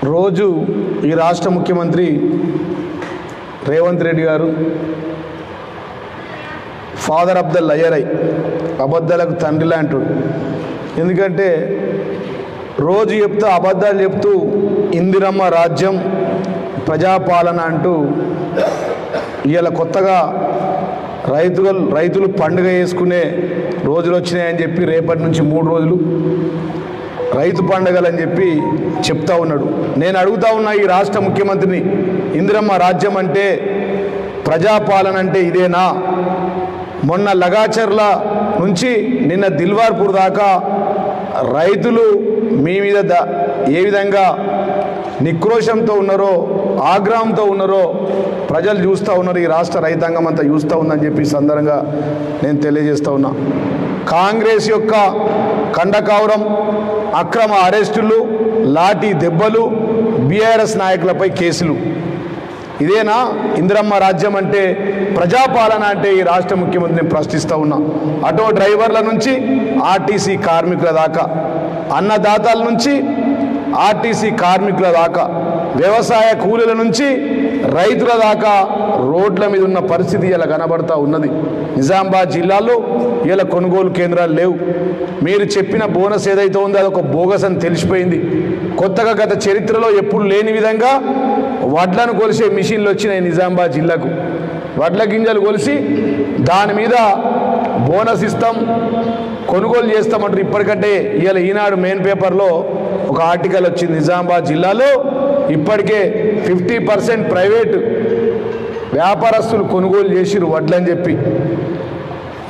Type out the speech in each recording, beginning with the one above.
రోజు ఈ రాష్ట్ర ముఖ్యమంత్రి రేవంత్ రెడ్డి గారు ఫాదర్ ఆఫ్ ద లయర్ అబద్ధాలకు తండ్రి లాంటివాడు. ఎందుకంటే రోజు చెప్తూ అబద్ధాలు చెప్తూ ఇందిరమ్మ రాజ్యం ప్రజాపాలన అంటూ ఇవాళ కొత్తగా రైతులు పండుగ చేసుకునే రోజులు వచ్చినాయని చెప్పి రేపటి నుంచి 3 రోజులు రైతు పండుగలు అని చెప్పి చెప్తా ఉన్నాడు. నేను అడుగుతా ఉన్నా ఈ రాష్ట్ర ముఖ్యమంత్రిని, ఇందిరమ్మ రాజ్యం అంటే ప్రజాపాలన అంటే ఇదేనా? మొన్న లగాచర్ల నుంచి నిన్న దిల్వార్పూర్ దాకా రైతులు మీ మీద ఏ విధంగా నిక్రోషంతో ఉన్నారో, ఆగ్రహంతో ఉన్నారో ప్రజలు చూస్తూ ఉన్నారు. ఈ రాష్ట్ర రైతాంగం అంతా చూస్తూ ఉందని చెప్పి సందర్భంగా నేను తెలియజేస్తూ ఉన్నా. కాంగ్రెస్ యొక్క కండకావరం, అక్రమ అరెస్టులు, లాఠీ దెబ్బలు, బీఆర్ఎస్ నాయకులపై కేసులు, ఇదేనా ఇందిరమ్మ రాజ్యం అంటే? ప్రజాపాలన అంటే ఈ రాష్ట్ర ముఖ్యమంత్రిని ప్రశ్నిస్తూ ఉన్నా. ఆటో డ్రైవర్ల నుంచి ఆర్టీసీ కార్మికుల దాకా, అన్నదాతల నుంచి ఆర్టీసీ కార్మికుల దాకా, వ్యవసాయ కూలీల నుంచి రైతుల దాకా రోడ్ల మీద ఉన్న పరిస్థితి ఇలా కనబడతా ఉన్నది. నిజామాబాద్ జిల్లాలో ఇలా కొనుగోలు కేంద్రాలు లేవు. మీరు చెప్పిన బోనస్ ఏదైతే ఉందో అదొక బోగస్ అని తెలిసిపోయింది. కొత్తగా గత చరిత్రలో ఎప్పుడు లేని విధంగా వడ్లను కొలిసే మిషన్లు వచ్చినాయి నిజామాబాద్ జిల్లాకు. వడ్ల గింజలు కొలిసి దాని మీద బోనస్ ఇస్తాం, కొనుగోలు చేస్తామంటారు. ఇప్పటికంటే ఇవాళ ఈనాడు మెయిన్ పేపర్లో ఒక ఆర్టికల్ వచ్చింది. నిజామాబాద్ జిల్లాలో ఇప్పటికే 50% ప్రైవేటు వ్యాపారస్తులు కొనుగోలు చేసిరు వడ్లని చెప్పి.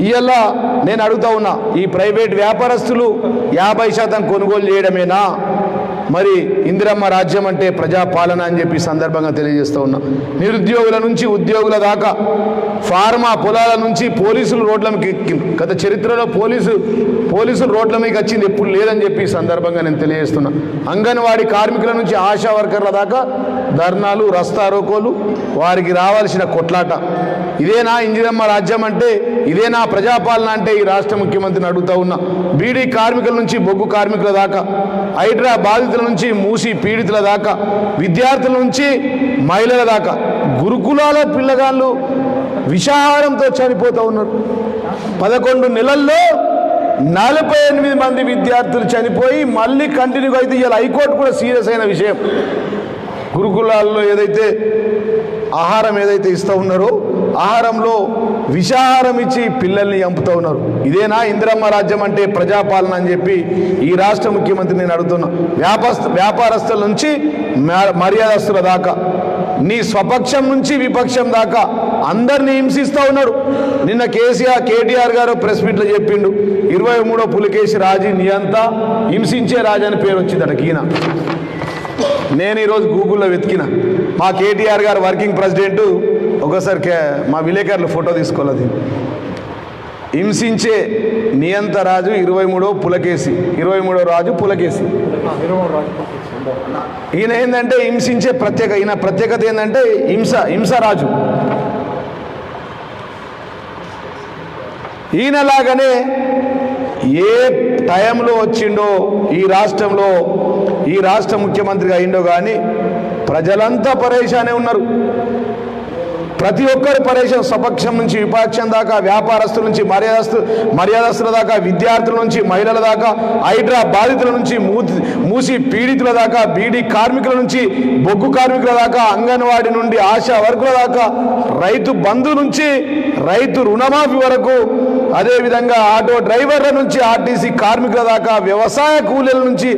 ఇవాళ నేను అడుగుతా ఉన్నా, ఈ ప్రైవేట్ వ్యాపారస్తులు 50% కొనుగోలు చేయడమేనా మరి ఇందిరమ్మ రాజ్యం అంటే ప్రజాపాలన అని చెప్పి సందర్భంగా తెలియజేస్తూ ఉన్నా. నిరుద్యోగుల నుంచి ఉద్యోగుల దాకా, ఫార్మా పొలాల నుంచి పోలీసులు రోడ్ల మీద, గత చరిత్రలో పోలీసులు రోడ్ల మీద వచ్చింది ఎప్పుడు లేదని చెప్పి సందర్భంగా నేను తెలియజేస్తున్నా. అంగన్వాడీ కార్మికుల నుంచి ఆశా వర్కర్ల దాకా ధర్నాలు, రస్తారోకోలు, వారికి రావాల్సిన కొట్లాట. ఇదేనా ఇందిరమ్మ రాజ్యం అంటే? ఇదేనా ప్రజాపాలన అంటే? ఈ రాష్ట్ర ముఖ్యమంత్రిని అడుగుతా ఉన్నా. బీడీ కార్మికుల నుంచి బొగ్గు కార్మికుల దాకా, హైడ్రా బాధితుల నుంచి మూసి పీడితుల దాకా, విద్యార్థుల నుంచి మహిళల దాకా, గురుకులాల పిల్లగాళ్ళు విషాహారంతో చనిపోతూ ఉన్నారు. 11 నెలల్లో 48 మంది విద్యార్థులు చనిపోయి మళ్ళీ కంటిన్యూ అయితే ఇలా హైకోర్టు కూడా సీరియస్ అయిన విషయం. గురుకులాల్లో ఏదైతే ఆహారం ఏదైతే ఇస్తూ ఉన్నారో ఆహారంలో విషాహారం ఇచ్చి పిల్లల్ని చంపుతూ ఉన్నారు. ఇదేనా ఇందిరమ్మ రాజ్యం అంటే? ప్రజాపాలన అని చెప్పి ఈ రాష్ట్ర ముఖ్యమంత్రి నేను అడుగుతున్నా. వ్యాపారస్తుల నుంచి మర్యాదస్తుల దాకా, నీ స్వపక్షం నుంచి విపక్షం దాకా అందరినీ హింసిస్తూ ఉన్నాడు. నిన్న కేటీఆర్ గారు ప్రెస్ మీట్లో చెప్పిండు, 23వ పులికేసి రాజీ నియంత హింసించే రాజు అని పేరు వచ్చిందట ఈయన. నేను ఈరోజు గూగుల్లో వెతికిన, మా కేటీఆర్ గారు వర్కింగ్ ప్రెసిడెంట్ ఒకసారి మా విలేకరులు ఫోటో తీసుకోలేదు. హింసించే నియంత రాజు 23వ పులకేసి, 23వ రాజు పులకేసి. ఈయన ఏంటంటే హింసించే ఈయన ప్రత్యేకత ఏంటంటే హింసరాజు. ఈయనలాగానే ఏ టైంలో వచ్చిండో ఈ రాష్ట్రంలో, ఈ రాష్ట్ర ముఖ్యమంత్రిగా అయిండో కానీ ప్రజలంతా పరేషానే ఉన్నారు. ప్రతి ఒక్కరు పరేషాన్. స్వపక్షం నుంచి విపక్షం దాకా, వ్యాపారస్తుల నుంచి మర్యాదస్తుల దాకా, విద్యార్థుల నుంచి మహిళల దాకా, హైడ్రా బాధితుల నుంచి మూసి పీడితుల దాకా, బీడీ కార్మికుల నుంచి బొగ్గు కార్మికుల దాకా, అంగన్వాడీ నుండి ఆశా వర్కుల దాకా, రైతు బంధు నుంచి రైతు రుణమాఫీ వరకు, అదేవిధంగా ఆటో డ్రైవర్ల నుంచి ఆర్టీసీ కార్మికుల దాకా, వ్యవసాయ కూలీల నుంచి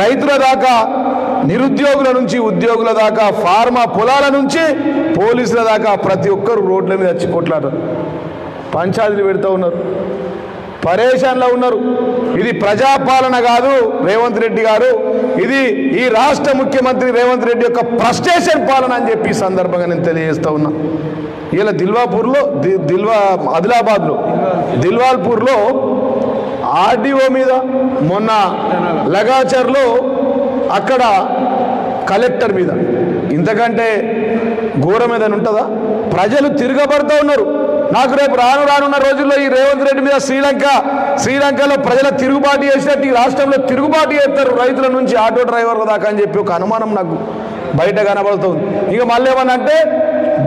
రైతుల దాకా, నిరుద్యోగుల నుంచి ఉద్యోగుల దాకా, ఫార్మా పొలాల నుంచి పోలీసుల దాకా ప్రతి ఒక్కరు రోడ్ల మీద వచ్చి కొట్లాడారు, పంచాయతీలు పెడుతూ ఉన్నారు, పరేషాన్లో ఉన్నారు. ఇది ప్రజాపాలన కాదు రేవంత్ రెడ్డి గారు, ఇది ఈ రాష్ట్ర ముఖ్యమంత్రి రేవంత్ రెడ్డి యొక్క ఫ్రస్ట్రేషన్ పాలన అని చెప్పి సందర్భంగా నేను తెలియజేస్తూ ఉన్నా. ఇలా ఆదిలాబాద్లో దిల్వాల్పూర్లో ఆర్డీఓ మీద, మొన్న లగాచర్లో అక్కడ కలెక్టర్ మీద, ఇంతకంటే ఘోరం ఏదైనా ఉంటుందా? ప్రజలు తిరగబడుతూ ఉన్నారు. నాకు రేపు రానున్న రోజుల్లో ఈ రేవంత్ రెడ్డి మీద శ్రీలంక శ్రీలంకలో ప్రజల తిరుగుబాటు చేసినట్టు ఈ రాష్ట్రంలో తిరుగుబాటు చేస్తారు రైతుల నుంచి ఆటో డ్రైవర్ల దాకా అని చెప్పి ఒక అనుమానం నాకు బయట కనబడుతుంది. ఇక మళ్ళీ ఏమనంటే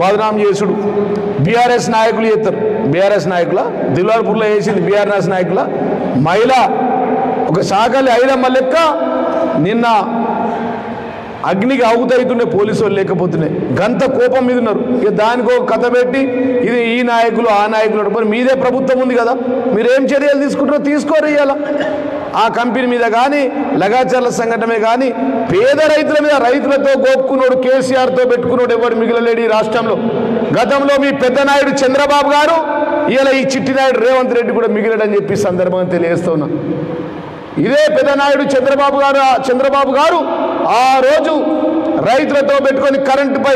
బదనాం చేసుడు బీఆర్ఎస్ నాయకులు చేస్తారు. బీఆర్ఎస్ నాయకుల దిల్వార్పూర్లో వేసింది బీఆర్ఎస్ నాయకుల మహిళ ఒక శాఖలు ఐదమ్మ లెక్క నిన్న అగ్నికి అవుతుండే పోలీసు వాళ్ళు లేకపోతున్నాయి గంత కోపం మీద ఉన్నారు. ఇక దానికో కథ పెట్టి ఇది ఈ నాయకులు ఆ నాయకులు మరి మీదే ప్రభుత్వం ఉంది కదా మీరేం చర్యలు తీసుకుంటారో తీసుకోరు. ఇవాళ ఆ కంపెనీ మీద కానీ లగాచర్ల సంఘటనే కానీ పేద రైతుల మీద రైతులతో గోపుకున్నాడు కేసీఆర్తో పెట్టుకున్నాడు ఎవరు మిగిలలేడు ఈ రాష్ట్రంలో. గతంలో మీ పెద్ద నాయుడు చంద్రబాబు గారు ఇలా ఈ చిట్టి నాయుడు రేవంత్ రెడ్డి కూడా మిగిలడని చెప్పి సందర్భంగా తెలియజేస్తున్నా. ఇదే పెద్ద నాయుడు చంద్రబాబు గారు ఆ రోజు రైతులతో పెట్టుకొని కరెంటుపై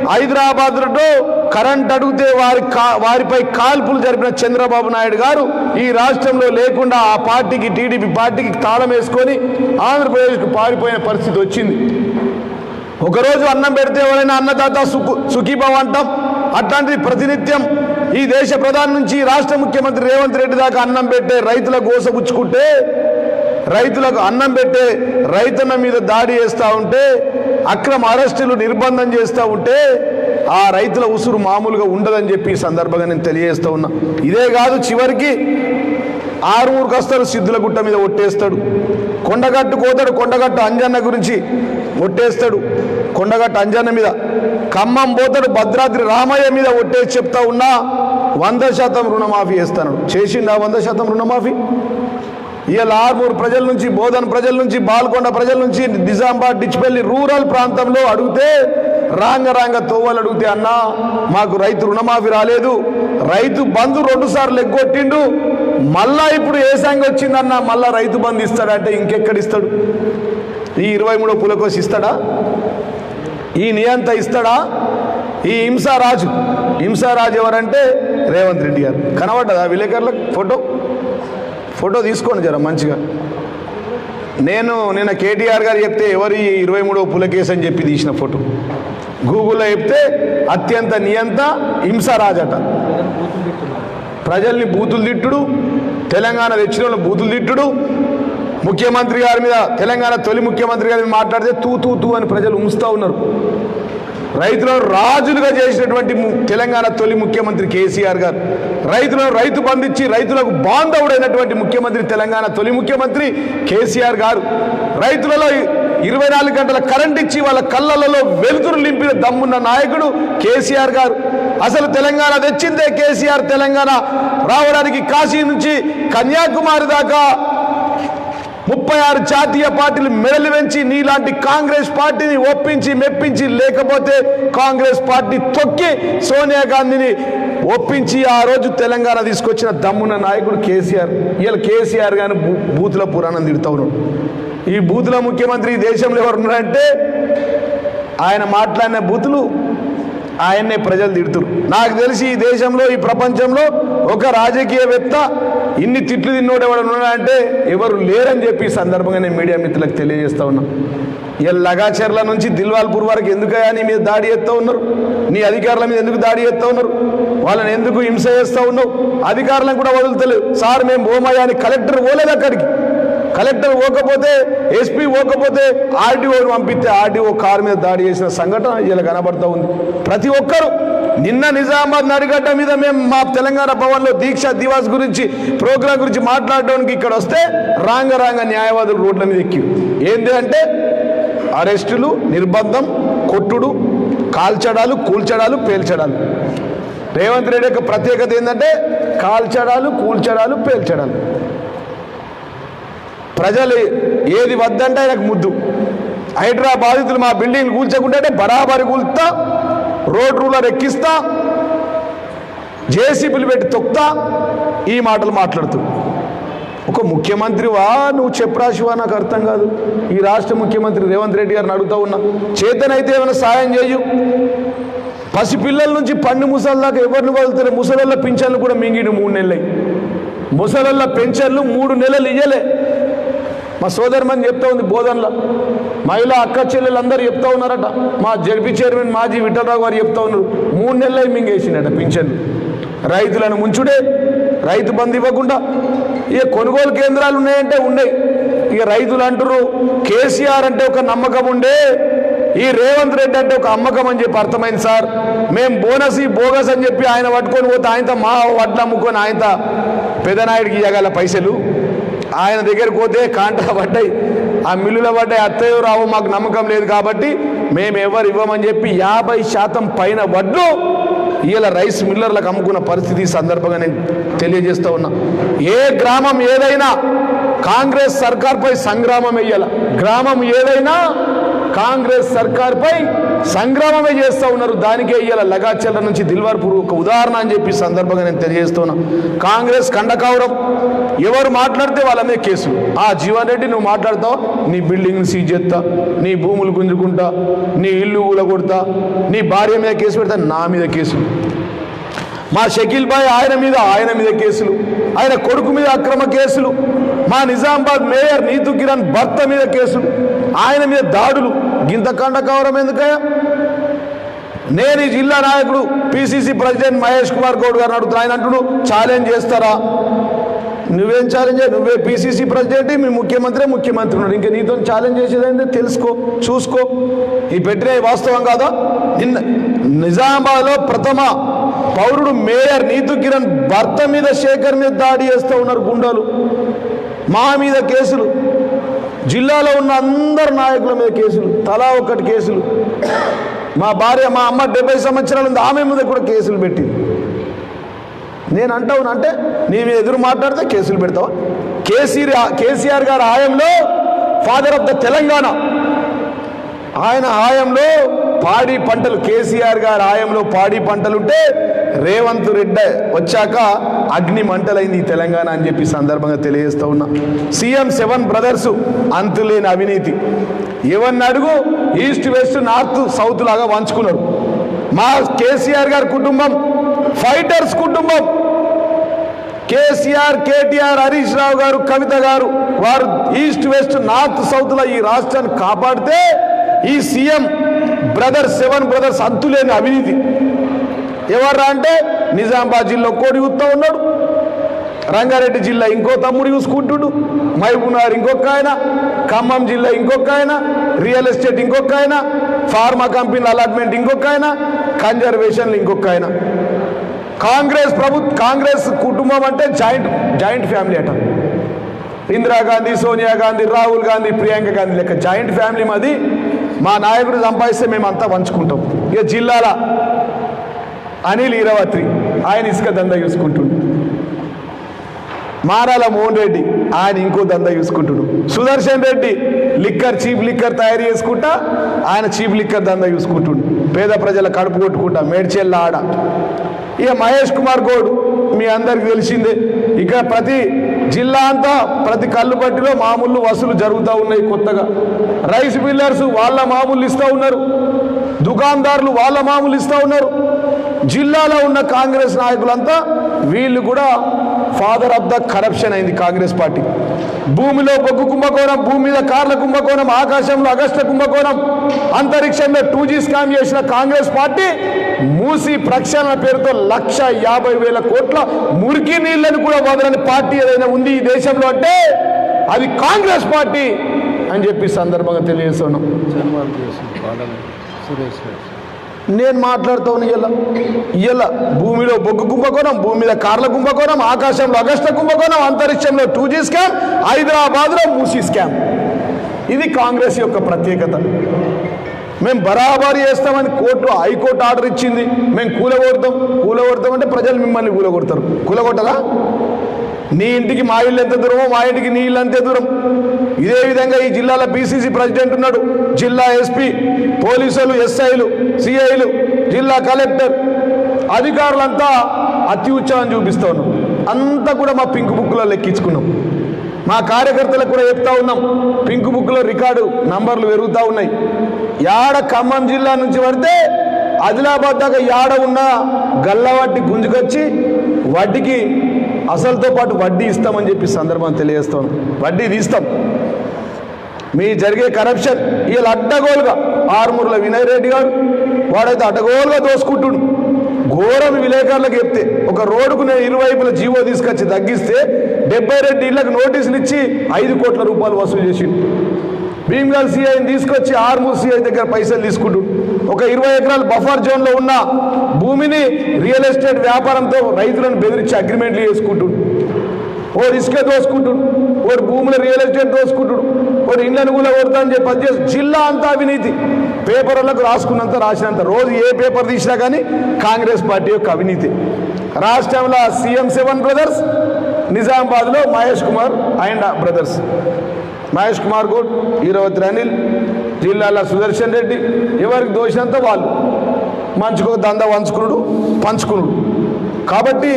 హైదరాబాద్లో కరెంట్ అడిగితే వారిపై కాల్పులు జరిపిన చంద్రబాబు నాయుడు గారు ఈ రాష్ట్రంలో లేకుండా ఆ పార్టీకి టీడీపీ పార్టీకి తాళం వేసుకొని ఆంధ్రప్రదేశ్కు పారిపోయిన పరిస్థితి వచ్చింది. ఒకరోజు అన్నం పెడితే ఎవరైనా అన్నదాత సుఖీభావ అంటాం. అట్లాంటిది ప్రతినిత్యం ఈ దేశ ప్రధాని నుంచి రాష్ట్ర ముఖ్యమంత్రి రేవంత్ రెడ్డి దాకా అన్నం పెట్టే రైతుల గోసపుచ్చుకుంటే రైతులకు అన్నం పెట్టే రైతన్న మీద దాడి చేస్తూ ఉంటే అక్రమ అరెస్టులు నిర్బంధం చేస్తూ ఉంటే ఆ రైతుల ఉసురు మామూలుగా ఉండదని చెప్పి ఈ సందర్భంగా నేను తెలియజేస్తూ ఉన్నా. ఇదే కాదు చివరికి ఆరుమూరుకు వస్తాడు సిద్ధులగుట్ట మీద ఒట్టేస్తాడు. కొండగట్టు కోతాడు కొండగట్టు అంజన్న గురించి ఒట్టేస్తాడు కొండగట్టు అంజన్న మీద. ఖమ్మం పోతాడు భద్రాద్రి రామయ్య మీద ఒట్టేసి చెప్తా ఉన్నా 100% రుణమాఫీ చేస్తాను. చేసిండా 100% రుణమాఫీ? ఇవాళ ఆర్మూరు ప్రజల నుంచి బోధన ప్రజల నుంచి బాల్కొండ ప్రజల నుంచి నిజామాబాద్ డిచ్పల్లి రూరల్ ప్రాంతంలో అడిగితే రాంగ తోవలు అడిగితే అన్నా మాకు రైతు రుణమాఫీ రాలేదు, రైతు బంధు 2 సార్లు ఎగ్గొట్టిండు, మళ్ళా ఇప్పుడు ఏ సంగ వచ్చిందన్నా మళ్ళా రైతు బంధు ఇస్తాడంటే ఇంకెక్కడిస్తాడు? ఈ 23వ పులకోసి ఇస్తాడా? ఈ నియంత ఇస్తాడా? ఈ హింసారాజు ఎవరంటే రేవంత్ రెడ్డి గారు. కనబడ్డదా విలేకరులకు? ఫోటో తీసుకోండి జర మంచిగా. నిన్న కేటీఆర్ గారు చెప్తే ఎవరి 23వ పులకేసు అని చెప్పి తీసిన ఫోటో గూగుల్లో చెప్తే అత్యంత నియంత హింసారాజట. ప్రజల్ని బూతులు తిట్టుడు, తెలంగాణ తెచ్చిన వాళ్ళని బూతులు తిట్టుడు, ముఖ్యమంత్రి గారి మీద తెలంగాణ తొలి ముఖ్యమంత్రి గారి మీద మాట్లాడితే తూ అని ప్రజలు ఉంచుతూ ఉన్నారు. రైతులను రాజులుగా చేసినటువంటి తెలంగాణ తొలి ముఖ్యమంత్రి కేసీఆర్ గారు, రైతులను రైతు బంధించి రైతులకు బాంధవుడైనటువంటి ముఖ్యమంత్రి తెలంగాణ తొలి ముఖ్యమంత్రి కేసీఆర్ గారు, రైతులలో 24 గంటల కరెంట్ ఇచ్చి వాళ్ళ కళ్ళలలో వెలుతురు నింపిన దమ్మున్న నాయకుడు కేసీఆర్ గారు. అసలు తెలంగాణ తెచ్చిందే కేసీఆర్. తెలంగాణ రావడానికి కాశీ నుంచి కన్యాకుమారి దాకా 36 జాతీయ పార్టీలు మెడలు వెంచి నీలాంటి కాంగ్రెస్ పార్టీని ఒప్పించి మెప్పించి, లేకపోతే కాంగ్రెస్ పార్టీ తొక్కి సోనియా గాంధీని ఒప్పించి ఆ రోజు తెలంగాణ తీసుకొచ్చిన దమ్మున్న నాయకుడు కేసీఆర్. ఇవాళ కేసీఆర్ గారిని బూతుల పురాణం తిడుతూ ఉన్నాడు. ఈ బూతుల ముఖ్యమంత్రి ఈ దేశంలో ఎవరు ఉన్నారంటే ఆయన మాట్లాడిన బూతులు ఆయన్నే ప్రజలు తిడుతురు. నాకు తెలిసి ఈ దేశంలో ఈ ప్రపంచంలో ఒక రాజకీయవేత్త ఇన్ని తిట్లు తిన్నోడు ఎవరు ఉన్నాడంటే ఎవరు లేరని చెప్పి ఈ సందర్భంగా నేను మీడియా మిత్రులకు తెలియజేస్తా ఉన్నా. ఇలా లగాచర్ల నుంచి దిల్వాల్పూర్ వరకు ఎందుకయా నీ మీద దాడి చేస్తూ ఉన్నారు? నీ అధికారుల మీద ఎందుకు దాడి చేస్తూ ఉన్నారు? వాళ్ళని ఎందుకు హింస చేస్తూ ఉన్నావు? అధికారులను కూడా వదులుతలేవు. సార్ మేము బోమయ్య అని కలెక్టర్ పోలేదు అక్కడికి. కలెక్టర్ పోకపోతే, ఎస్పీ పోకపోతే ఆర్డీఓని పంపిస్తే ఆర్డీఓ కారు మీద దాడి చేసిన సంఘటన ఇలా కనబడుతూ ఉంది. ప్రతి ఒక్కరూ నిన్న నిజామాబాద్ నడిగడ్డ మీద మేము మా తెలంగాణ భవన్లో దీక్ష దివాస్ గురించి ప్రోగ్రాం గురించి మాట్లాడడానికి ఇక్కడ వస్తే రాంగ న్యాయవాదులు రోడ్ల మీద ఎక్కి ఏంటి అంటే అరెస్టులు, నిర్బంధం, కొట్టుడు, కాల్చడాలు, కూల్చడాలు, పేల్చడాలు. రేవంత్ రెడ్డి యొక్క ప్రత్యేకత ఏంటంటే కాల్చడాలు, కూల్చడాలు, పేల్చడాలు. ప్రజలు ఏది వద్దంటే ఆయనకు ముద్దు. హైదరాబాదితులు మా బిల్డింగ్ కూల్చకుంటే బరాబరి కూల్తా, రోడ్ రూలర్ ఎక్కిస్తా, జేసీబీలు పెట్టి తొక్తా, ఈ మాటలు మాట్లాడుతూ ఒక ముఖ్యమంత్రివా నువ్వు చెప్పరాశివా? నాకు అర్థం కాదు. ఈ రాష్ట్ర ముఖ్యమంత్రి రేవంత్ రెడ్డి గారిని అడుగుతూ ఉన్నా, చేతనైతే ఏమైనా సాయం చేయు. పసిపిల్లల నుంచి పండు ముసలి దాకా ఎవరిని వదులుతారు? ముసలోళ్ళ పింఛన్లు కూడా మింగిడు 3 నెలలు. ముసలోళ్ళ పెన్షన్లు 3 నెలలు ఇయ్యలే. మా సోదరుమని చెప్తా ఉంది బోధనలో, మహిళా అక్క చెల్లెలందరూ చెప్తా ఉన్నారట. మా జడ్పీ చైర్మన్ మాజీ విఠలరావు గారు చెప్తా ఉన్నారు 3 నెలలు మింగేసిండట పింఛన్లు. రైతులను ముంచుడే, రైతు బంధు ఇవ్వకుండా. ఇక కొనుగోలు కేంద్రాలు ఉన్నాయంటే ఉన్నాయి. ఇక రైతులు అంటారు కేసీఆర్ అంటే ఒక నమ్మకం ఉండే, ఈ రేవంత్ రెడ్డి అంటే ఒక అమ్మకం అని చెప్పి అర్థమైంది సార్. మేము బోగస్ అని చెప్పి ఆయన పట్టుకొని పోతే ఆయనతో మా వడ్లు అమ్ముకొని ఆయనతో పెదనాయుడికి ఇవ్వగల పైసలు, ఆయన దగ్గరికి పోతే కాంట్రా పడ్డాయి, ఆ మిల్లుల పడ్డాయి, అత్తయ్యో రావు మాకు నమ్మకం లేదు కాబట్టి మేము ఎవరు ఇవ్వమని చెప్పి 50% పైన వడ్లు ఇలా రైస్ మిల్లర్లకు అమ్ముకున్న పరిస్థితి సందర్భంగా నేను తెలియజేస్తూ ఉన్నా. ఏ గ్రామం ఏదైనా కాంగ్రెస్ సర్కార్పై సంగ్రామం వేయాల, గ్రామం ఏదైనా కాంగ్రెస్ సర్కార్పై సంగ్రామమే చేస్తూ ఉన్నారు. దానికే ఇయ్యాల లగాచల్ల నుంచి దిల్వార్పూర్ ఒక ఉదాహరణ అని చెప్పి సందర్భంగా నేను తెలియజేస్తున్నా. కాంగ్రెస్ కండకావరం, ఎవరు మాట్లాడితే వాళ్ళ మీద కేసులు. జీవన్ రెడ్డి నువ్వు మాట్లాడతావు, నీ బిల్డింగ్ని సీజ్ చేస్తా, నీ భూములు గుంజుకుంటా, నీ ఇల్లు కూలగొడతా, నీ భార్య మీద కేసు పెడతా, నా మీద కేసులు. మా షకీల్ భాయ్ ఆయన మీద కేసులు, ఆయన కొడుకు మీద అక్రమ కేసులు, మా నిజామాబాద్ మేయర్ నీతు కిరణ్ భర్త మీద కేసులు, ఆయన మీద దాడులు. గింత కండకవరం ఎందుకయ్యా? నేను ఈ జిల్లా నాయకుడు పిసిసి ప్రెసిడెంట్ మహేష్ కుమార్ గౌడ్ గారిని అడుగుతున్నా. ఆయన అంటుడు ఛాలెంజ్ చేస్తారా? నువ్వేం ఛాలెంజ్? నువ్వే పిసిసి ప్రెసిడెంట్, మీ ముఖ్యమంత్రి ఉన్నాడు, ఇంకా నీతో ఛాలెంజ్ చేసేదైందే తెలుసుకో, చూసుకో. ఈ పెట్టిన వాస్తవం కాదా? నిన్న నిజామాబాద్లో ప్రథమ పౌరుడు మేయర్ నీతు కిరణ్ భర్త మీద శేఖర్ మీద దాడి చేస్తూ ఉన్నారు గుండాలు, మా మీద కేసులు, జిల్లాలో ఉన్న అందరు నాయకుల మీద కేసులు, తలా ఒక్కటి కేసులు. మా భార్య, మా అమ్మ 70 సంవత్సరాలు ఉంది, ఆమె మీద కూడా కేసులు పెట్టింది. నేను అంటావును అంటే నీ మీద ఎదురు మాట్లాడితే కేసులు పెడతావా? కేసీఆర్ గారి హయాంలో ఫాదర్ ఆఫ్ ద తెలంగాణ, ఆయన హయాంలో పాడి పంటలు, కేసీఆర్ గారి హయాంలో పాడి పంటలుంటే రేవంత్ రెడ్డి వచ్చాక అగ్ని మంటలైంది ఈ తెలంగాణ అని చెప్పి సందర్భంగా తెలియజేస్తూ ఉన్నా. సీఎం 7 బ్రదర్స్, అంతులేని అవినీతి. ఎవరిని అడుగు ఈస్ట్ వెస్ట్ నార్త్ సౌత్ లాగా వంచుకున్నారు. మా కేసీఆర్ గారి కుటుంబం ఫైటర్స్ కుటుంబం. కేసీఆర్, కేటీఆర్, హరీష్ రావు గారు, కవిత గారు, వారు ఈస్ట్ వెస్ట్ నార్త్ సౌత్లో ఈ రాష్ట్రాన్ని కాపాడితే ఈ సీఎం బ్రదర్స్ 7 బ్రదర్స్ అంతులేని అవినీతి. ఎవర్రా అంటే నిజామాబాద్ జిల్లా కోడి ఉత్తా ఉన్నాడు, రంగారెడ్డి జిల్లా ఇంకో తమ్ముడు చూసుకుంటుడు, మహబూబ్నగర్ ఇంకొక ఆయన, ఖమ్మం జిల్లా ఇంకొక ఆయన, రియల్ ఎస్టేట్ ఇంకొక ఆయన, ఫార్మా కంపెనీల అలాట్మెంట్ ఇంకొక ఆయన, కన్జర్వేషన్లు ఇంకొక ఆయన. కాంగ్రెస్ కుటుంబం అంటే జాయింట్ ఫ్యామిలీ అట. ఇందిరాగాంధీ, సోనియా గాంధీ, రాహుల్ గాంధీ, ప్రియాంక గాంధీ లెక్క జాయింట్ ఫ్యామిలీ మాది. మా నాయకుడు సంపాదిస్తే మేమంతా పంచుకుంటాం. ఇక జిల్లాల అనిల్ ఈరవత్రి, ఆయన ఇసుక దందా చూసుకుంటుండు. మారాల మోహన్ రెడ్డి, ఆయన ఇంకో దందా చూసుకుంటుడు. సుదర్శన్ రెడ్డి చీప్ లిక్కర్ తయారు చేసుకుంటా, ఆయన చీప్ లిక్కర్ దందా చూసుకుంటుండు. పేద ప్రజల కడుపు కొట్టుకుంటా మేడ్చెల్ల ఆడ. ఇక మహేష్ కుమార్ గౌడ్ మీ అందరికి తెలిసిందే. ఇక ప్రతి జిల్లా అంతా ప్రతి కల్లుబట్టిలో మామూలు వసూలు జరుగుతూ ఉన్నాయి. కొత్తగా రైస్ మిల్లర్స్ వాళ్ళ మామూలు ఇస్తూ ఉన్నారు, దుకాణదారులు వాళ్ళ మామూలు ఇస్తూ ఉన్నారు. జిల్లాలో ఉన్న కాంగ్రెస్ నాయకులంతా వీళ్ళు కూడా ఫాదర్ ఆఫ్ ద కరప్షన్ అయింది కాంగ్రెస్ పార్టీ. భూమిలో బొగ్గు కుంభకోణం, భూమి మీద కార్ల కుంభకోణం, ఆకాశంలో అగస్ట కుంభకోణం, అంతరిక్షంలో 2G స్కామ్ చేసిన కాంగ్రెస్ పార్టీ మూసి ప్రక్షాళన పేరుతో 1,50,000 కోట్ల మురికి నీళ్లను కూడా వదలని పార్టీ ఏదైనా ఉంది ఈ దేశంలో అంటే అది కాంగ్రెస్ పార్టీ అని చెప్పి సందర్భంగా తెలియజేస్తున్నాం. నేను మాట్లాడుతూ ఉన్నా ఇలా భూమిలో బొగ్గు కుంభకోణం, భూమి మీద కార్ల కుంభకోణం, ఆకాశంలో అగస్ట కుంభకోణం, అంతరిక్షంలో 2G స్కామ్, హైదరాబాద్లో మూసీ స్కామ్. ఇది కాంగ్రెస్ యొక్క ప్రత్యేకత. మేము బరాబరి చేస్తామని హైకోర్టు ఆర్డర్ ఇచ్చింది, మేము కూలగొడతాం అంటే ప్రజలు మిమ్మల్ని కూలగొడతారు. కూలగొట్టరా? నీ ఇంటికి మా ఇల్లు ఎంత దూరమో మా ఇంటికి నీ ఇల్లు అంతే దూరం. ఇదే విధంగా ఈ జిల్లాలో పిసిసి ప్రెసిడెంట్ ఉన్నాడు, జిల్లా ఎస్పీ, పోలీసులు, ఎస్ఐలు, సిఐలు, జిల్లా కలెక్టర్, అధికారులంతా అతి ఉత్సాహం చూపిస్తూ ఉన్నాం. అంతా కూడా మా పింక్ బుక్లో లెక్కించుకున్నాం. మా కార్యకర్తలకు కూడా చెప్తా ఉన్నాం, పింక్ బుక్లో రికార్డు నంబర్లు పెరుగుతూ ఉన్నాయి. యాడ ఖమ్మం జిల్లా నుంచి పడితే ఆదిలాబాద్ దాకా యాడ ఉన్న గల్లవడ్డీ గుంజుకొచ్చి వడ్డీకి అసలుతో పాటు వడ్డీ ఇస్తామని చెప్పి సందర్భం తెలియజేస్తాం. వడ్డీ తీస్తాం. మీ జరిగే కరప్షన్ ఇలా అడ్డగోలుగా ఆర్మూర్ల వినయ్ రెడ్డి గారు వాడైతే అడ్డగోలుగా దోసుకుంటుడు. ఘోరం విలేకరులకు చెప్తే ఒక రోడ్డుకు నేను ఇరువైపుల జీవో తీసుకొచ్చి తగ్గిస్తే 72 ఇళ్లకు నోటీసులు ఇచ్చి 5 కోట్ల రూపాయలు వసూలు చేసిండు. భీమ్గల్ సిఐని తీసుకొచ్చి ఆర్మూర్ సిఐ దగ్గర పైసలు తీసుకుంటూ ఒక 20 ఎకరాల బఫర్ జోన్లో ఉన్న భూమిని రియల్ ఎస్టేట్ వ్యాపారంతో రైతులను బెదిరించి అగ్రిమెంట్లు చేసుకుంటూ ఓ ఇసుక దోసుకుంటుడు, ఓడు భూముల రియల్ ఎస్టేట్ దోసుకుంటుడు, ఓడు ఇండ్లను కూడా కొడతా అని చెప్పి అది జిల్లా అంతా అవినీతి. పేపర్లకు రాసుకున్నంత రాసినంత రోజు ఏ పేపర్ తీసినా కానీ కాంగ్రెస్ పార్టీ యొక్క అవినీతి. రాష్ట్రంలో సీఎం 7 బ్రదర్స్, నిజామాబాద్లో మహేష్ కుమార్ అండ్ బ్రదర్స్, మహేష్ కుమార్ గౌడ్, ఈరవతి అనిల్, జిల్లాల సుదర్శన్ రెడ్డి, ఎవరికి దోషినంత వాళ్ళు మంచుకో దంద వంచుకునుడు పంచుకునుడు. కాబట్టి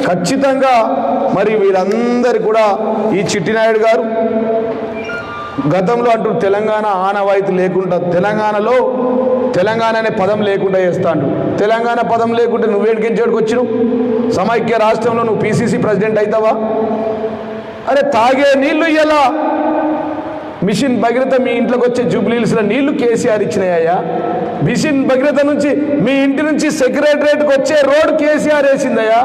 ఖచ్చితంగా మరి వీరందరి కూడా ఈ చిట్టినాయుడు గారు గతంలో అంటూ తెలంగాణ ఆనవాయితీ లేకుండా తెలంగాణలో తెలంగాణ అనే పదం లేకుండా చేస్తాడు. తెలంగాణ పదం లేకుంటే నువ్వేడికించేడికి వచ్చినావు? సమైక్య రాష్ట్రంలో నువ్వు పిసిసి ప్రెసిడెంట్ అవుతావా? అరే తాగే నీళ్లు ఇలా మిషన్ భగీరథ మీ ఇంట్లోకి వచ్చే జూబ్లీహిల్స్లో నీళ్లు కేసీఆర్ ఇచ్చినాయా? మిషన్ భగీరథ నుంచి మీ ఇంటి నుంచి సెక్రటరేట్కి వచ్చే రోడ్ కేసీఆర్ వేసిందయ్యా.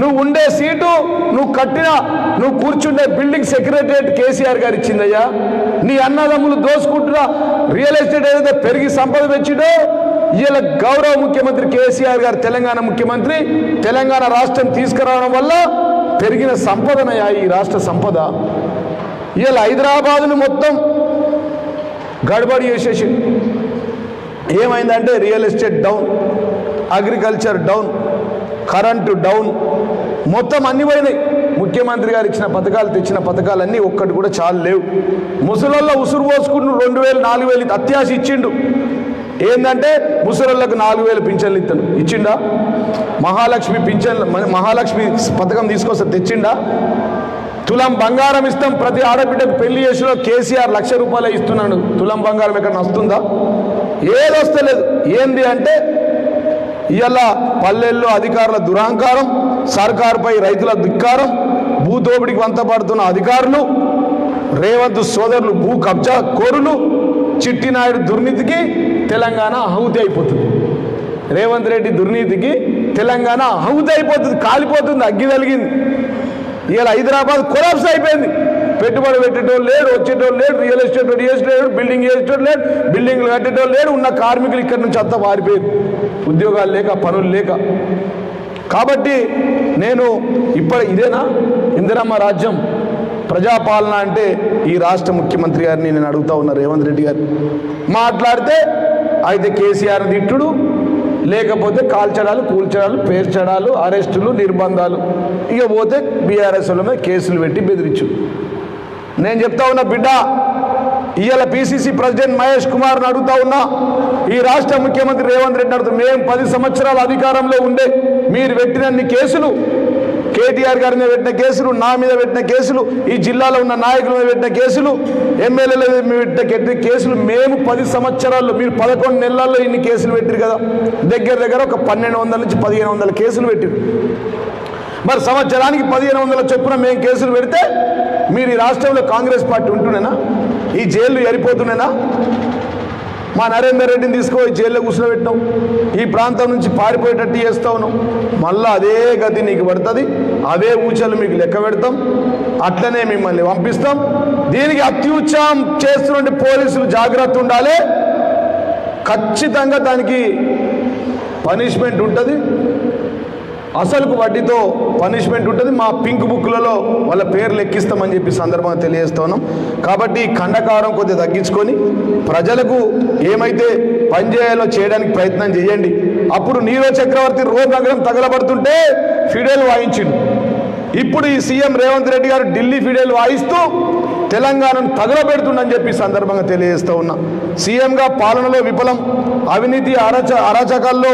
నువ్వు ఉండే సీటు, నువ్వు కూర్చుండే బిల్డింగ్ సెక్రటరేట్ కేసీఆర్ గారు ఇచ్చిందయ్యా. నీ అన్నదమ్ములు దోసుకుంటున్నా రియల్ ఎస్టేట్ ఏదైతే పెరిగి సంపద పెంచిడో ఇలా గౌరవ ముఖ్యమంత్రి కేసీఆర్ గారు తెలంగాణ ముఖ్యమంత్రి తెలంగాణ రాష్ట్రం తీసుకురావడం వల్ల పెరిగిన సంపదనయా ఈ రాష్ట్ర సంపద. ఇలా హైదరాబాదును మొత్తం గడబడి చేసేసి ఏమైందంటే real estate down, agriculture down, current down, మొత్తం అన్ని పోయినాయి. ముఖ్యమంత్రి గారు ఇచ్చిన పథకాలు తెచ్చిన పథకాలన్నీ ఒక్కటి కూడా చాలు లేవు. ముసలోళ్ళ ఉసురు పోసుకుంటూ 2000 4000 అత్యాశ ఇచ్చిండు. ఏంటంటే ముసలోళ్ళకు 4000 పింఛన్లు ఇచ్చిండా? మహాలక్ష్మి మహాలక్ష్మి పథకం తీసుకొస్తే తెచ్చిండా? తులం బంగారం ఇస్తాం ప్రతి ఆడబిడ్డకు పెళ్లి చేసిలో కేసీఆర్ 1,00,000 రూపాయలు ఇస్తున్నాడు. తులం బంగారం ఎక్కడ వస్తుందా? ఏదొస్తలేదు. ఏంది అంటే ఇవాళ పల్లెల్లో అధికారుల దురహంకారం, సర్కారుపై రైతుల ధిక్కారం, భూదోపిడికి వంతపడుతున్న అధికారులు, రేవంత్ సోదరులు భూ కబ్జా కోరులు, చిట్టినాయుడు దుర్నీతికి తెలంగాణ ఆహుతి అయిపోతుంది. రేవంత్ రెడ్డి దుర్నీతికి తెలంగాణ ఆహుతి అయిపోతుంది, కాలిపోతుంది, అగ్గి తలిగింది. ఇవాళ హైదరాబాద్ కొలాప్స్ అయిపోయింది. పెట్టుబడి పెట్టేటోళ్ళు లేడు, వచ్చేటోళ్ళు లేడు, రియల్ ఎస్టేట్ లేడు, బిల్డింగ్ చేసేటోళ్ళు లేడు, బిల్డింగ్లు కట్టేటోళ్ళు లేడు. ఉన్న కార్మికులు ఇక్కడి నుంచి అంతా మారిపోయారు, ఉద్యోగాలు లేక పనులు లేక. కాబట్టి నేను ఇదేనా ఇందిరమ్మ రాజ్యం ప్రజాపాలన అంటే? ఈ రాష్ట్ర ముఖ్యమంత్రి గారిని నేను అడుగుతా ఉన్నా, రేవంత్ రెడ్డి గారు మాట్లాడితే అయితే కేసీఆర్ తిట్టుడు, లేకపోతే కాల్చడాలు, కూల్చడాలు, పేర్చడాలు, అరెస్టులు, నిర్బంధాలు, ఇక పోతే బీఆర్ఎస్ల మీద కేసులు పెట్టి బెదిరించు. నేను చెప్తా ఉన్నా బిడ్డ, ఇవాళ పిసిసి ప్రెసిడెంట్ మహేష్ కుమార్ని అడుగుతా ఉన్నా, ఈ రాష్ట్ర ముఖ్యమంత్రి రేవంత్ రెడ్డి అడుగుతా, మేము 10 సంవత్సరాల అధికారంలో ఉండే మీరు పెట్టినన్ని కేసులు, కేటీఆర్ గారి మీద పెట్టిన కేసులు, నా మీద పెట్టిన కేసులు, ఈ జిల్లాలో ఉన్న నాయకుల మీద పెట్టిన కేసులు, ఎమ్మెల్యేల మీద పెట్టిన కేసులు, మేము 10 సంవత్సరాల్లో మీరు 11 నెలల్లో ఇన్ని కేసులు పెట్టారు కదా. దగ్గర ఒక 1200 నుంచి 1500 కేసులు పెట్టారు. మరి సంవత్సరానికి 1500 చొప్పున మేము కేసులు పెడితే మీరు ఈ రాష్ట్రంలో కాంగ్రెస్ పార్టీ ఉంటున్నానా? ఈ జైళ్ళు ఎరిపోతున్నానా? మా నరేందర్ రెడ్డిని తీసుకుపోయి జైల్లో కూర్చోబెట్టాం, ఈ ప్రాంతం నుంచి పారిపోయేటట్టు చేస్తా ఉన్నాం. మళ్ళీ అదే గతి నీకు పడుతుంది, అవే ఊచలు మీకు లెక్క పెడతాం, అట్లనే మిమ్మల్ని పంపిస్తాం. దీనికి అత్యుత్సాహం చేస్తున్న పోలీసులు జాగ్రత్త ఉండాలి. ఖచ్చితంగా దానికి పనిష్మెంట్ ఉంటుంది, అసలుకు వడ్డీతో పనిష్మెంట్ ఉంటుంది. మా పింక్ బుక్లలో వాళ్ళ పేర్లు ఎక్కిస్తామని చెప్పి సందర్భంగా తెలియజేస్తా ఉన్నాం. కాబట్టి ఖండకారం కొద్దిగా తగ్గించుకొని ప్రజలకు ఏమైతే పనిచేయాలో చేయడానికి ప్రయత్నం చేయండి. అప్పుడు నీరో చక్రవర్తి రోడ్ నగరం తగలబడుతుంటే ఫిడేల్ వాయించిండు. ఇప్పుడు ఈ సీఎం రేవంత్ రెడ్డి గారు ఢిల్లీ ఫిడేల్ వాయిస్తూ తెలంగాణను తగలబెడుతుండని చెప్పి సందర్భంగా తెలియజేస్తూ ఉన్నా. సీఎంగా పాలనలో విఫలం, అవినీతి అరాచకాల్లో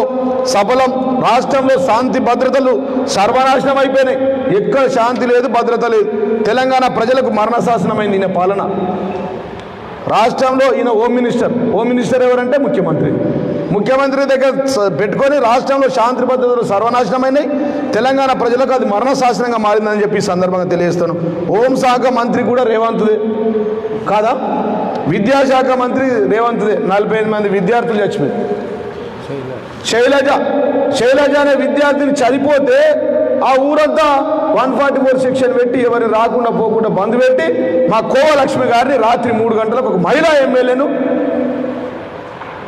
సఫలం, రాష్ట్రంలో శాంతి భద్రతలు సర్వనాశనం అయిపోయినాయి. ఎక్కడ శాంతి లేదు, భద్రత లేదు. తెలంగాణ ప్రజలకు మరణశాసనమైంది ఈయన పాలన. రాష్ట్రంలో ఈయన హోమ్ మినిస్టర్ ఎవరంటే ముఖ్యమంత్రి దగ్గర పెట్టుకొని రాష్ట్రంలో శాంతి భద్రతలు సర్వనాశనమైనాయి. తెలంగాణ ప్రజలకు అది మరణశాసనంగా మారిందని చెప్పి సందర్భంగా తెలియజేస్తాను. హోంశాఖ మంత్రి కూడా రేవంత్దే కాదా? విద్యాశాఖ మంత్రి రేవంత్దే. 45 మంది విద్యార్థులు చచ్చిపోయారు. శైలజ అనే విద్యార్థిని చనిపోతే ఆ ఊరంతా 144 సెక్షన్ పెట్టి ఎవరిని రాకుండా పోకుండా బంద్ పెట్టి మా కోవలక్ష్మి గారిని రాత్రి 3 గంటలకు ఒక మహిళా ఎమ్మెల్యేను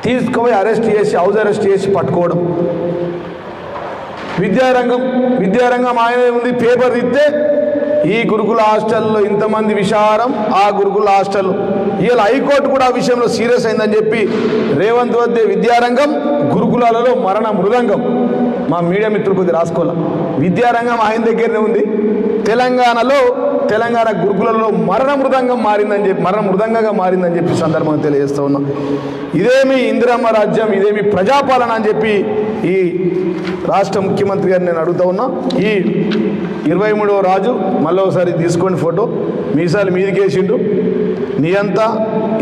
తీసుకుపోయి అరెస్ట్ చేసి హౌస్ అరెస్ట్ చేసి పట్టుకోవడం. విద్యారంగం ఆయన ఉంది పేపర్ ఇస్తే ఈ గురుకుల హాస్టల్లో ఇంతమంది విషారం, ఆ గురుకుల హాస్టల్ ఇవాళ హైకోర్టు కూడా ఆ విషయంలో సీరియస్ అయిందని చెప్పి రేవంత్ వద్దే విద్యారంగం గురుకులాలలో మరణ మృదంగం. మా మీడియా మిత్రులు కొద్దిగా రాసుకోవాలి, విద్యారంగం ఆయన దగ్గరనే ఉంది. తెలంగాణ గురుకులలో మరణ మృదంగంగా మారిందని చెప్పి సందర్భంగా తెలియజేస్తూ ఉన్నాం. ఇదేమి ఇందిరమ్మ రాజ్యం, ఇదేమి ప్రజాపాలన అని చెప్పి ఈ రాష్ట్ర ముఖ్యమంత్రి గారిని నేను అడుగుతా ఉన్నా. ఈ 23వ రాజు మళ్ళీ ఒకసారి తీసుకోండి ఫోటో, మీసాలు మీదికేసిండు, నియంతా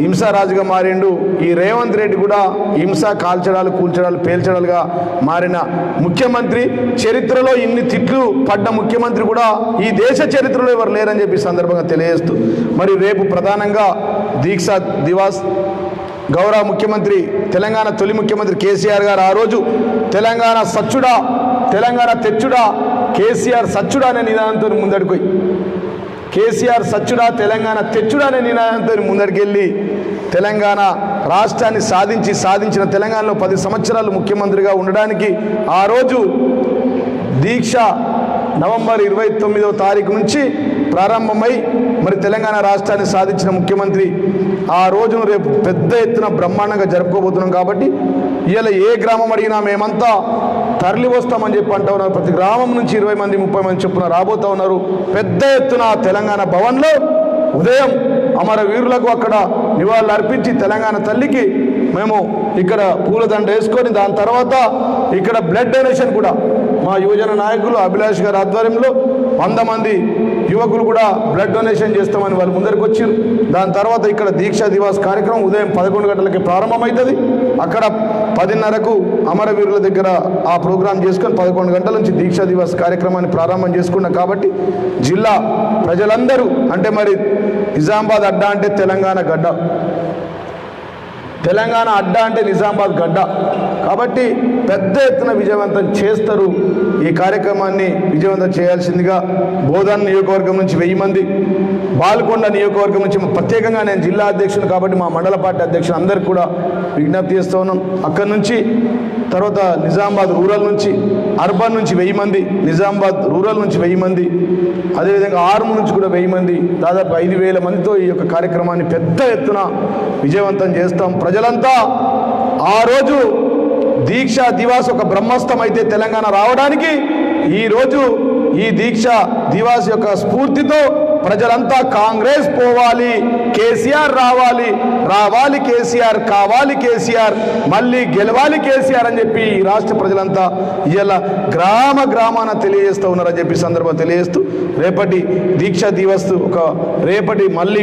హింసారాజుగా మారిండు. ఈ రేవంత్ రెడ్డి కూడా హింస, కాల్చడాలు, కూల్చడాలు, పేల్చడాలుగా మారిన ముఖ్యమంత్రి. చరిత్రలో ఇన్ని తిట్లు పడ్డ ముఖ్యమంత్రి కూడా ఈ దేశ చరిత్రలో ఎవరు లేరని చెప్పి సందర్భంగా తెలియజేస్తూ, మరి రేపు ప్రధానంగా దీక్షా దివాస్ గౌరవ ముఖ్యమంత్రి, తెలంగాణ తొలి ముఖ్యమంత్రి కేసీఆర్ గారు ఆ రోజు తెలంగాణ సచ్చుడా, తెలంగాణ తెచ్చుడా, కేసీఆర్ సచ్చుడా అనే నినాదంతో ముందడుకోయి, కేసీఆర్ సచ్చుడా తెలంగాణ తెచ్చుడా అనే నినాదంతో ముందడికెళ్ళి తెలంగాణ రాష్ట్రాన్ని సాధించిన తెలంగాణలో 10 సంవత్సరాలు ముఖ్యమంత్రిగా ఉండడానికి ఆ రోజు దీక్ష నవంబర్ 29వ తారీఖు నుంచి ప్రారంభమై మరి తెలంగాణ రాష్ట్రాన్ని సాధించిన ముఖ్యమంత్రి ఆ రోజును రేపు పెద్ద ఎత్తున బ్రహ్మాండంగా జరుపుకోబోతున్నాం. కాబట్టి ఇవాళ ఏ గ్రామం అడిగినా మేమంతా తరలి వస్తామని చెప్పి అంటూ ఉన్నారు. ప్రతి గ్రామం నుంచి 20 మంది 30 మంది చొప్పున రాబోతూ ఉన్నారు. పెద్ద ఎత్తున తెలంగాణ భవన్లో ఉదయం అమరవీరులకు అక్కడ నివాళులు అర్పించి తెలంగాణ తల్లికి మేము ఇక్కడ పూలదండ వేసుకొని దాని తర్వాత ఇక్కడ బ్లడ్ డొనేషన్ కూడా మా యువజన నాయకులు అభిలాష్ గారి ఆధ్వర్యంలో 100 మంది యువకులు కూడా బ్లడ్ డొనేషన్ చేస్తామని వాళ్ళు ముందరికి వచ్చారు. దాని తర్వాత ఇక్కడ దీక్షా దివాస్ కార్యక్రమం ఉదయం 11 గంటలకి ప్రారంభమవుతుంది. అక్కడ 10:30కు అమరవీరుల దగ్గర ఆ ప్రోగ్రాం చేసుకొని 11 గంటల నుంచి దీక్షా దివాస్ కార్యక్రమాన్ని ప్రారంభం చేసుకున్నాం. కాబట్టి జిల్లా ప్రజలందరూ, అంటే మరి నిజామాబాద్ అడ్డా అంటే తెలంగాణ గడ్డ, తెలంగాణ అడ్డా అంటే నిజామాబాద్ గడ్డ. కాబట్టి పెద్ద ఎత్తున విజయవంతం చేస్తారు. ఈ కార్యక్రమాన్ని విజయవంతం చేయాల్సిందిగా బోధన్ నియోజకవర్గం నుంచి 1000 మంది, బాల్కొండ నియోజకవర్గం నుంచి ప్రత్యేకంగా నేను జిల్లా అధ్యక్షుడు కాబట్టి మా మండల పార్టీ అధ్యక్షులు అందరికీ కూడా విజ్ఞప్తి చేస్తూ ఉన్నాం. అక్కడి నుంచి తర్వాత నిజామాబాద్ రూరల్ నుంచి, అర్బన్ నుంచి 1000 మంది, నిజామాబాద్ రూరల్ నుంచి 1000 మంది, అదేవిధంగా ఆర్మూర్ నుంచి కూడా 1000 మంది, దాదాపు 5000 మందితో ఈ యొక్క కార్యక్రమాన్ని పెద్ద ఎత్తున విజయవంతం చేస్తాం. ప్రజలంతా ఆ రోజు దీక్షా దివాస్ ఒక బ్రహ్మస్తం అయితే తెలంగాణ రావడానికి ఈరోజు ఈ దీక్షా దివాస్ యొక్క స్ఫూర్తితో ప్రజలంతా కాంగ్రెస్ పోవాలి, కేసీఆర్ రావాలి కేసీఆర్, కావాలి కేసీఆర్, మళ్ళీ గెలవాలి కేసీఆర్ అని చెప్పి ఈ రాష్ట్ర ప్రజలంతా ఇలా గ్రామాన తెలియజేస్తూ ఉన్నారని చెప్పి సందర్భం తెలియజేస్తూ రేపటి దీక్షా దివస్ రేపటి మళ్ళీ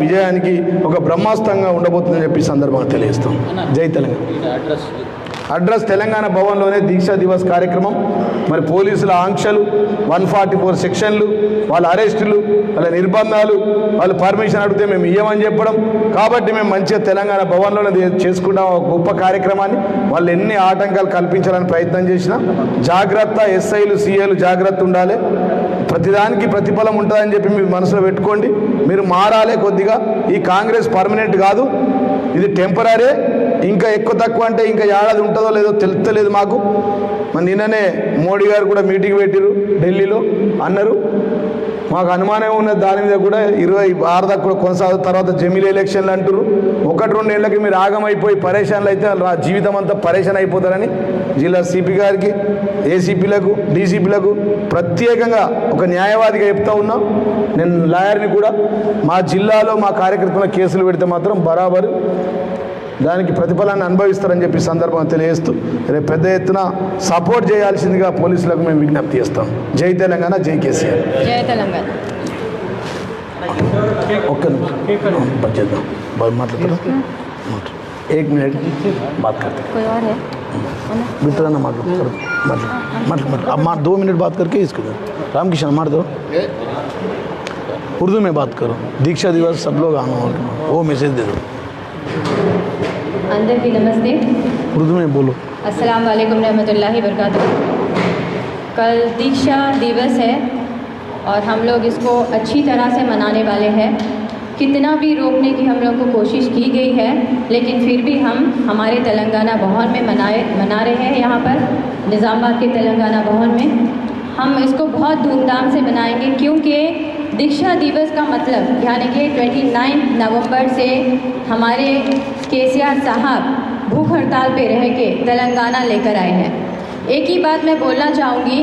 విజయానికి ఒక బ్రహ్మాస్త్రంగా ఉండబోతుందని చెప్పి సందర్భంగా తెలియజేస్తాం. జై తెలంగాణ. అడ్రస్ తెలంగాణ భవన్లోనే దీక్షా దివస్ కార్యక్రమం. మరి పోలీసుల ఆంక్షలు, 144 సెక్షన్లు, వాళ్ళ అరెస్టులు, వాళ్ళ నిర్బంధాలు, వాళ్ళు పర్మిషన్ అడిగితే మేము ఇవ్వమని చెప్పడం. కాబట్టి మేము మంచిగా తెలంగాణ భవన్లోనే చేసుకుంటాం ఒక గొప్ప కార్యక్రమాన్ని. వాళ్ళు ఎన్ని ఆటంకాలు కల్పించాలని ప్రయత్నం చేసినా జాగ్రత్త, ఎస్ఐలు సీఏలు జాగ్రత్త ఉండాలి. ప్రతిదానికి ప్రతిఫలం ఉంటుందని చెప్పి మీరు మనసులో పెట్టుకోండి. మీరు మారాలి కొద్దిగా. ఈ కాంగ్రెస్ పర్మనెంట్ కాదు, ఇది టెంపరీ. ఇంకా ఎక్కువ తక్కువ అంటే ఇంకా ఏడాది ఉంటుందో లేదో తెలుస్తలేదు మాకు. మరి నిన్ననే మోడీ గారు కూడా మీటింగ్ పెట్టిరు ఢిల్లీలో, అన్నారు మాకు అనుమానం ఉన్నది దాని మీద కూడా 26 దాకా కూడా కొనసాగుతుంది. తర్వాత జమిలీ ఎలక్షన్లు అంటారు. 1-2 ఏళ్ళకి మీరు ఆగమైపోయి పరేషాన్లు అయితే జీవితం అంతా పరేషాన్ అయిపోతారని జిల్లా సిపి గారికి, ఏసీపీలకు, డీసీపీలకు ప్రత్యేకంగా ఒక న్యాయవాదిగా చెప్తా ఉన్నా. నేను లాయర్ని కూడా. మా జిల్లాలో మా కార్యకర్తల కేసులు పెడితే మాత్రం బరాబరు దానికి ప్రతిఫలాన్ని అనుభవిస్తారని చెప్పి సందర్భంగా తెలియజేస్తూ రేపు పెద్ద ఎత్తున సపోర్ట్ చేయాల్సిందిగా పోలీసులకు మేము విజ్ఞప్తి చేస్తాం. జై తెలంగాణ, జై కేసీఆర్. జై తెలంగాణ. ఒక్క చేద్దాం మాట్లాడతారా? 1 मिनट बात करते कोई और है? बिल्कुल ना मार 2 मिनट बात करके इसको रामकिशन मार दो. उर्दू में बात करो. दीक्षा दिवस सब लोग आना, वो मैसेज दे दो. అందరికీ నమస్తే. उर्दू में बोलो। अस्सलाम वालेकुम रहमतुल्लाहि बरकातुहू। कल दीक्षा दिवस है और हम लोग इसको अच्छी तरह से मनाने वाले हैं। कितना भी रोकने की हम लोग को कोशिश की गई है, लेकिन फिर भी हम हमारे तेलंगाना भवन में मना रहे हैं। यहाँ पर निज़ामाबाद के तेलंगाना भवन में हम इसको बहुत धूमधाम से मनाएंगे, क्योंकि दीक्षा दिवस का मतलब यानी कि 29 नवंबर से हमारे केसीआर साहब भूख हड़ताल पे रह के तेलंगाना लेकर आए हैं। एक ही बात मैं बोलना चाहूँगी,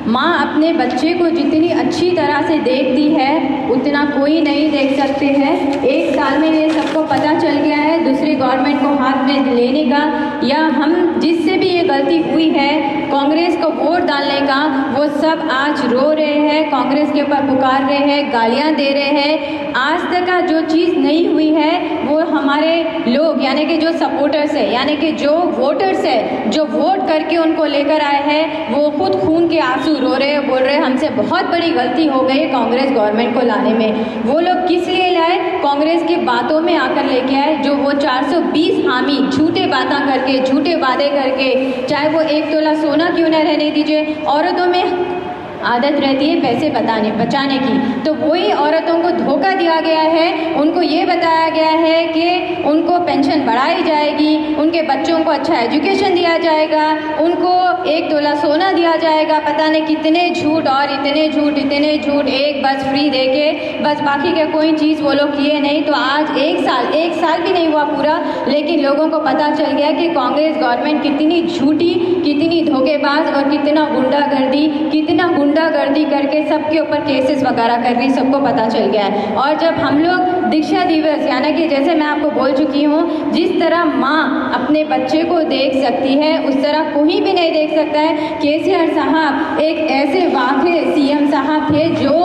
माँ अपने बच्चे को जितनी अच्छी तरह से देखती है उतना कोई नहीं देख सकते हैं। एक साल में ये सबको पता चल गया है दूसरी गवर्नमेंट को हाथ में लेने का, या हम जिससे भी ये गलती हुई है कांग्रेस को वोट डालने का, वो सब आज रो रहे हैं, कांग्रेस के ऊपर पुकार रहे हैं, गालियाँ दे रहे हैं। आज तक का जो चीज़ नहीं हुई है वो हमारे लोग यानी कि जो सपोर्टर्स है यानी कि जो वोटर्स है जो वोट करके उनको लेकर आए हैं, वो खुद खून के आंसू रो रहे हैं, बोल रहे हैं हमसे बहुत बड़ी गलती हो गई कांग्रेस गवर्नमेंट को लाने में। वो लोग किस लिए लाए? कांग्रेस की बातों में आकर लेके आए, जो वो 420 हामी झूठे बातें करके झूठे वादे करके, चाहे वो 1 तोला सोना क्यों न रहने दीजिए, औरतों में आदत रहती है पैसे बचाने की, तो वही औरतों को धोखा दिया गया है। उनको ये बताया गया है कि उनको पेंशन बढ़ाई जाएगी, उनके बच्चों को अच्छा एजुकेशन दिया जाएगा, उनको 1 तोला सोना दिया जाएगा। पता नहीं कितने झूठ और इतने झूठ, एक बस फ्री देके बस बाकी के कोई चीज़ वो लोग किए नहीं। तो आज एक साल भी नहीं हुआ पूरा, लेकिन लोगों को पता चल गया कि कांग्रेस गवर्नमेंट कितनी झूठी, कितनी धोखेबाज और कितना गुंडागर्दी करके सबके ऊपर केसेस वगैरह कर रही, सबको पता चल गया है। और जब हम लोग दीक्षा दिवस यानी कि जैसे मैं आपको बोल चुकी हूँ, जिस तरह माँ अपने बच्चे को देख सकती है उस तरह कोई भी नहीं देख सकता है। केसीआर साहब एक ऐसे वाक़े सीएम साहब थे जो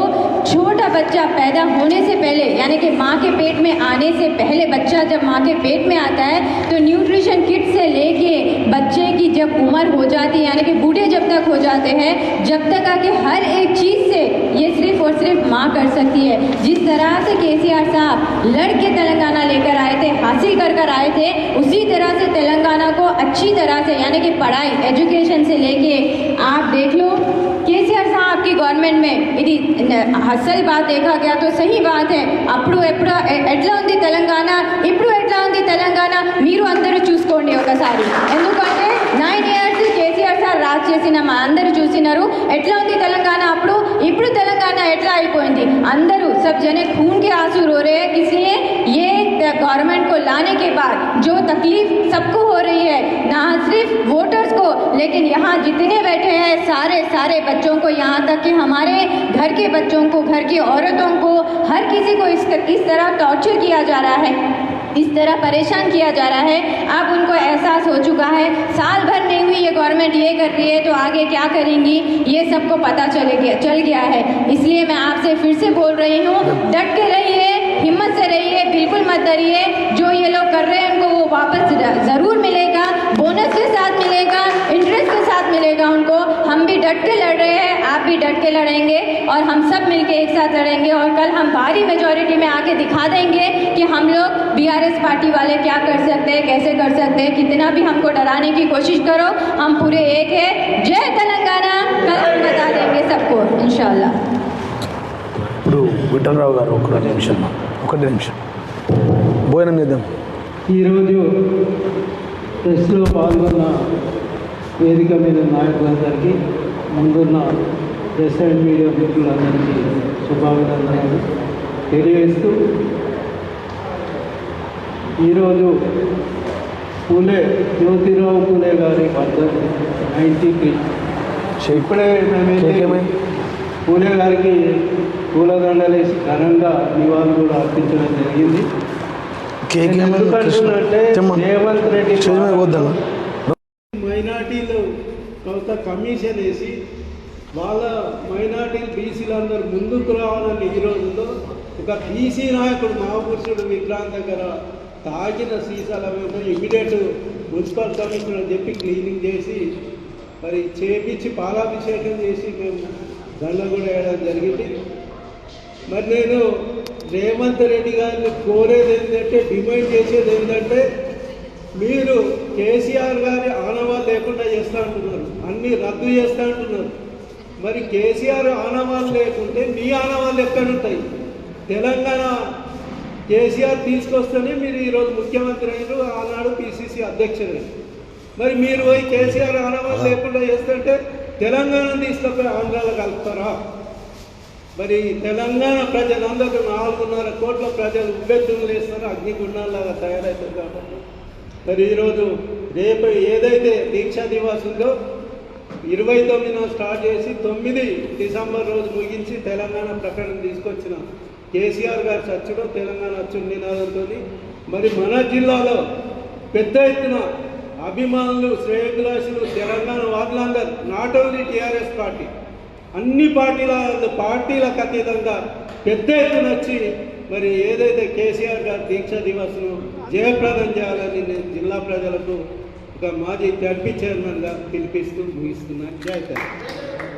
छोटा बच्चा पैदा होने से पहले यानी कि माँ के पेट में आने से पहले, बच्चा जब माँ के पेट में आता है तो न्यूट्रिशन किट से लेके बच्चे की जब उम्र हो जाती है यानी कि बूढ़े जब तक हो जाते हैं, जब तक आके हर एक चीज़ से ये सिर्फ और सिर्फ माँ कर सकती है। जिस तरह से केसीआर साहब लड़के तेलंगाना लेकर आए थे, हासिल कर आए थे, उसी तरह से तेलंगाना को अच्छी तरह से यानी कि पढ़ाई एजुकेशन से लेके आप देख लो। केसीआर साहब की गवर्नमेंट में ఇది అసలు బాత్ देखा गया तो सही बात है। అప్పుడు ఎట్లా ఉంది తెలంగాణ, ఇప్పుడు ఎట్లా ఉంది తెలంగాణ మీరు అందరూ చూసుకోండి ఒకసారి। ఎందుకంటే 9 years కేసీఆర్ సార్ రాజ్ చేసిన మా అందరూ చూసినారు ఎట్లా ఉంది తెలంగాణ అప్పుడు, ఇప్పుడు తెలంగాణ ఎట్లా అయిపోయింది। అందరూ सब जने खून के आंसू रो रहे हैं, इसलिए ये गवर्नमेंट को लाने के बाद जो तकलीफ सबको हो रही है, ना सिर्फ वोटर्स को लेकिन यहाँ जितने बैठे हैं सारे बच्चों को, यहाँ तक कि हमारे घर के बच्चों को, घर की औरतों को, हर किसी को इस तरह टॉर्चर किया जा रहा है, इस तरह परेशान किया जा रहा है। अब उनको एहसास हो चुका है साल भर नहीं हुई ये गवर्नमेंट ये कर रही है तो आगे क्या करेंगी, ये सबको पता चल गया है। इसलिए मैं आपसे फिर से बोल रही हूँ, डट के रहिए, हिम्मत से रहिए, बिल्कुल मत डरिए। जो ये लोग कर रहे हैं उनको वो वापस ज़रूर मिलेगा, बोनस के साथ मिलेगा, इंटरेस्ट के साथ मिलेगा उनको। हम भी डट के लड़ रहे हैं, आप भी डट के लड़ेंगे और हम सब मिलके एक साथ लड़ेंगे। और कल हम भारी मेजॉरिटी में आके दिखा देंगे कि हम लोग बीआरएस पार्टी वाले क्या कर सकते हैं, कैसे कर सकते हैं। कितना भी हमको डराने की कोशिश करो, हम पूरे एक है। जय तेलंगाना, कल हम बता देंगे सबको इंशाल्लाह। ఇప్పుడు విఠలరావు గారు ఒకటి నిమిషం భోజనం చేద్దాం। ఈరోజు ప్రెస్లో పాల్గొన్న వేదిక మీద నాయకులందరికీ, ముందున్న ప్రెస్ అండ్ మీడియా మిత్రులందరికీ శుభాభినందనలు తెలియజేస్తూ, ఈరోజు జ్యోతిరావు పూలే గారి వర్ధంతి 93। ఇప్పుడే మేమైతే పూలే గారికి పూలదండలేసి ఘనంగా నివాళులు కూడా అర్పించడం జరిగింది। ఎందుకంటున్నట్టే రేవంత్ రెడ్డి మైనార్టీలు కొంత కమిషన్ వేసి వాళ్ళ మైనార్టీలు బీసీలందరూ ముందుకు రావాలని ఈ రోజుల్లో ఒక బీసీ నాయకుడు మహాపురుషుడు విగ్రహం దగ్గర తాగిన సీసాల ఇమీడియట్ మున్సిపల్ కమిషనర్ చెప్పి క్లీనింగ్ చేసి మరి చేపించి పాలాభిషేకం చేసి మేము దండ కూడా వేయడం జరిగింది। మరి నేను రేవంత్ రెడ్డి గారిని కోరేది ఏంటంటే, డిమాండ్ చేసేది ఏంటంటే, మీరు కేసీఆర్ గారి ఆనవాళ్ళు లేకుండా చేస్తూ అంటున్నారు, అన్నీ రద్దు చేస్తూ అంటున్నారు. మరి కేసీఆర్ ఆనవాళ్ళు లేకుంటే మీ ఆనవాళ్ళు ఎక్కడుంటాయి? తెలంగాణ కేసీఆర్ తీసుకొస్తేనే మీరు ఈరోజు ముఖ్యమంత్రి అయినారు, ఆనాడు పిసిసి అధ్యక్షుడు. మరి మీరు పోయి కేసీఆర్ ఆనవాళ్ళు లేకుండా చేస్తుంటే తెలంగాణను తీసుకుపోయి ఆంధ్రాలో కలుపుతారా? మరి తెలంగాణ ప్రజలందరూ 4.5 కోట్ల ప్రజలు ఉబ్బెత్తులు వేస్తారు, అగ్నిగుండాలాగా తయారవుతారు. కాబట్టి మరి ఈరోజు రేపు ఏదైతే దీక్షా దివాస్ ఉందో 29న స్టార్ట్ చేసి 9 డిసెంబర్ రోజు ముగించి తెలంగాణ ప్రకటన తీసుకొచ్చిన కేసీఆర్ గారు చచ్చడం తెలంగాణ అచ్చుడు నినాదంతో మరి మన జిల్లాలో పెద్ద ఎత్తున అభిమానులు, శ్రేయోభిలాషులు, తెలంగాణ వాదులందరూ, నాట్ ఓన్లీ టీఆర్ఎస్ పార్టీ, అన్ని పార్టీలకు అతీతంగా పెద్ద ఎత్తున వచ్చి మరి ఏదైతే కేసీఆర్ గారు దీక్షా దివస్ను జయప్రదం చేయాలని నేను జిల్లా ప్రజలకు ఒక మాజీ జడ్పీ చైర్మన్గా పిలిపిస్తూ ముగిస్తున్నాను. జై తెలంగాణ.